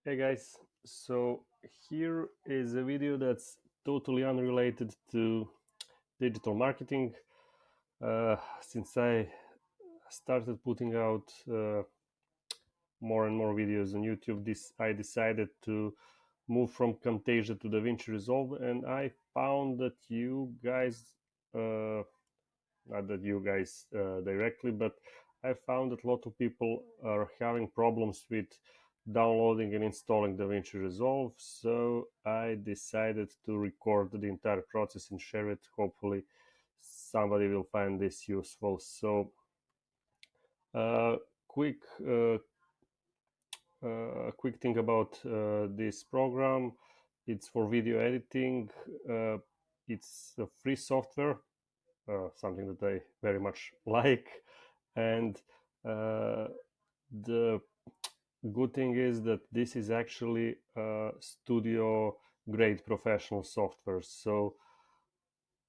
Hey guys, so here is a video that's totally unrelated to digital marketing. Since I started putting out more and more videos on YouTube, I decided to move from Camtasia to DaVinci Resolve, and I found that you guys, not that you guys directly, but I found that a lot of people are having problems with downloading and installing DaVinci Resolve. So I decided to record the entire process and share it. Hopefully, somebody will find this useful. So, uh, quick, uh, quick thing about this program. It's for video editing. Uh, it's a free software, something that I very much like. And uh, the good thing is that this is actually studio grade professional software. So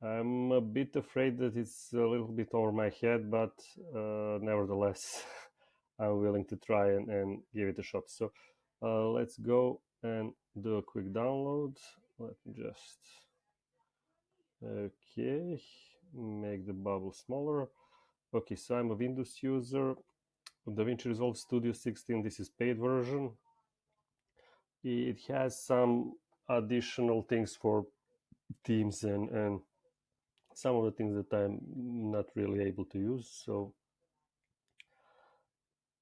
I'm a bit afraid that it's a little bit over my head, but nevertheless, I'm willing to try and give it a shot. So let's go and do a quick download. Let me just, okay, make the bubble smaller. Okay, so I'm a Windows user. DaVinci Resolve Studio 16, this is paid version. It has some additional things for themes and some of the things that I'm not really able to use. So,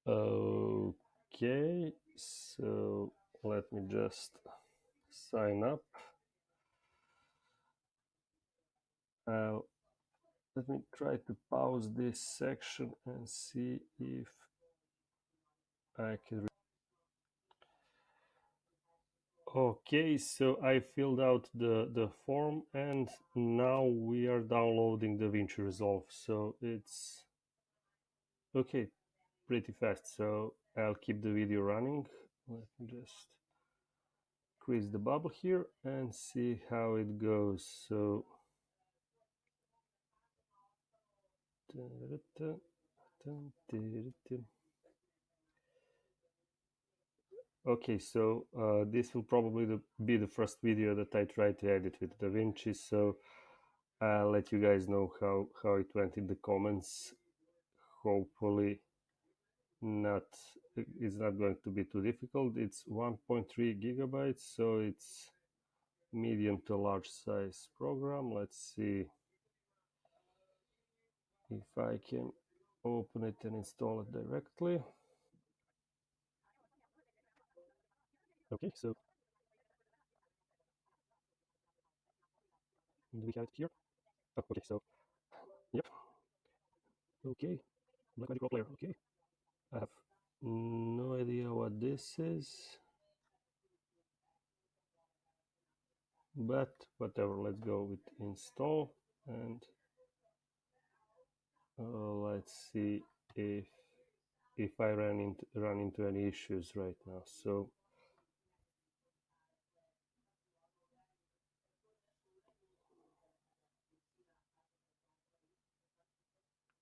okay, so let me just sign up. Uh, Let me try to pause this section and see if I can. Okay, so I filled out the form and now we are downloading DaVinci Resolve. So it's okay, pretty fast. So I'll keep the video running. Let me just increase the bubble here and see how it goes. So okay, so this will probably be the first video that I try to edit with DaVinci. So I'll let you guys know how it went in the comments. Hopefully not, it's not going to be too difficult. It's 1.3 gigabytes, so it's medium to large size program. Let's see if I can open it and install it directly. Okay, so do we have it here? Oh, okay, so yep. Okay, Black Magic Raw Player. Okay, I have no idea what this is, but whatever. Let's go with install and let's see if I run into any issues right now. So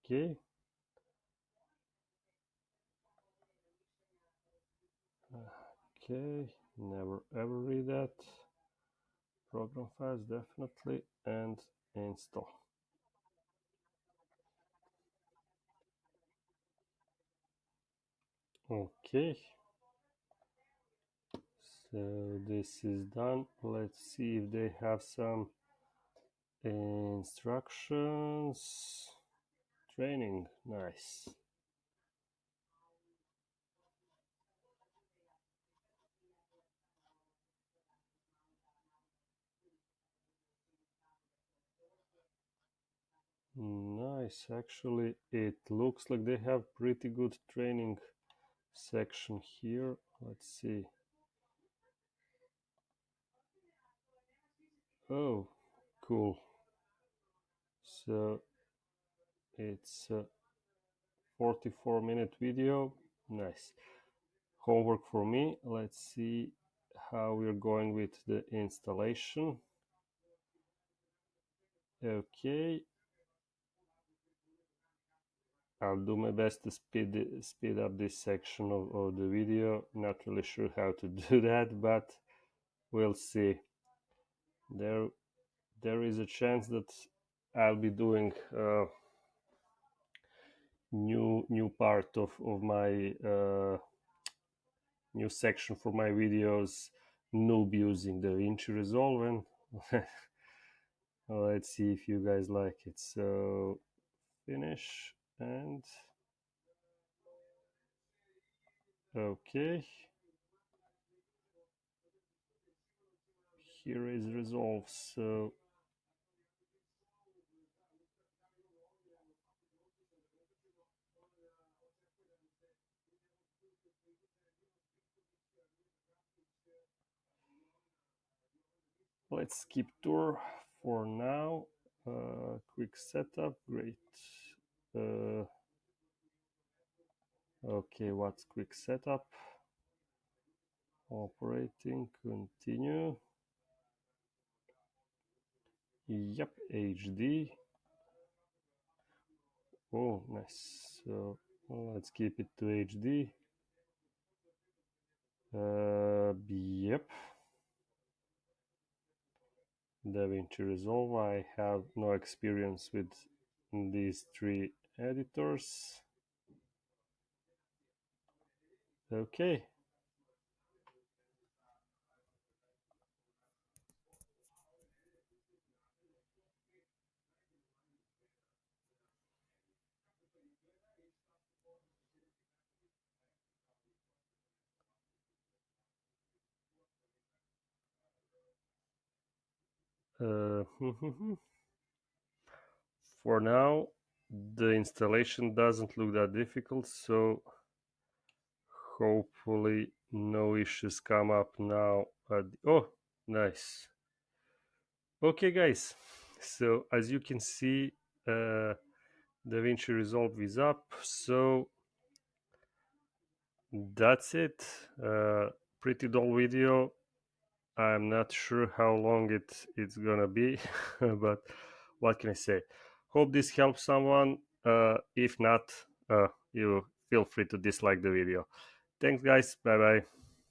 okay, okay, never ever read that. Program files definitely and install. Okay, so this is done. Let's see if they have some instructions. Training, nice. Nice, actually, it looks like they have pretty good training section here. Let's see. Oh, cool. So it's a 44-minute video. Nice. Homework for me. Let's see how we're going with the installation. Okay. I'll do my best to speed up this section of the video. Not really sure how to do that, but we'll see. There there is a chance that I'll be doing new part of my new section for my videos, noob using DaVinci Resolve, and let's see if you guys like it. So finish, and okay, here is Resolve. So let's skip tour for now. Quick setup, great. uh, okay, what's quick setup? Operating, continue. Yep, HD. Oh, nice. So let's keep it to HD. Yep. DaVinci Resolve. I have no experience with these three editors. Okay. For now, the installation doesn't look that difficult, so hopefully no issues come up now. Oh, nice. Okay, guys. So as you can see, DaVinci Resolve is up. So that's it. Pretty dull video. I'm not sure how long it's gonna be, but what can I say? Hope this helps someone. If not, you feel free to dislike the video. Thanks, guys. Bye bye.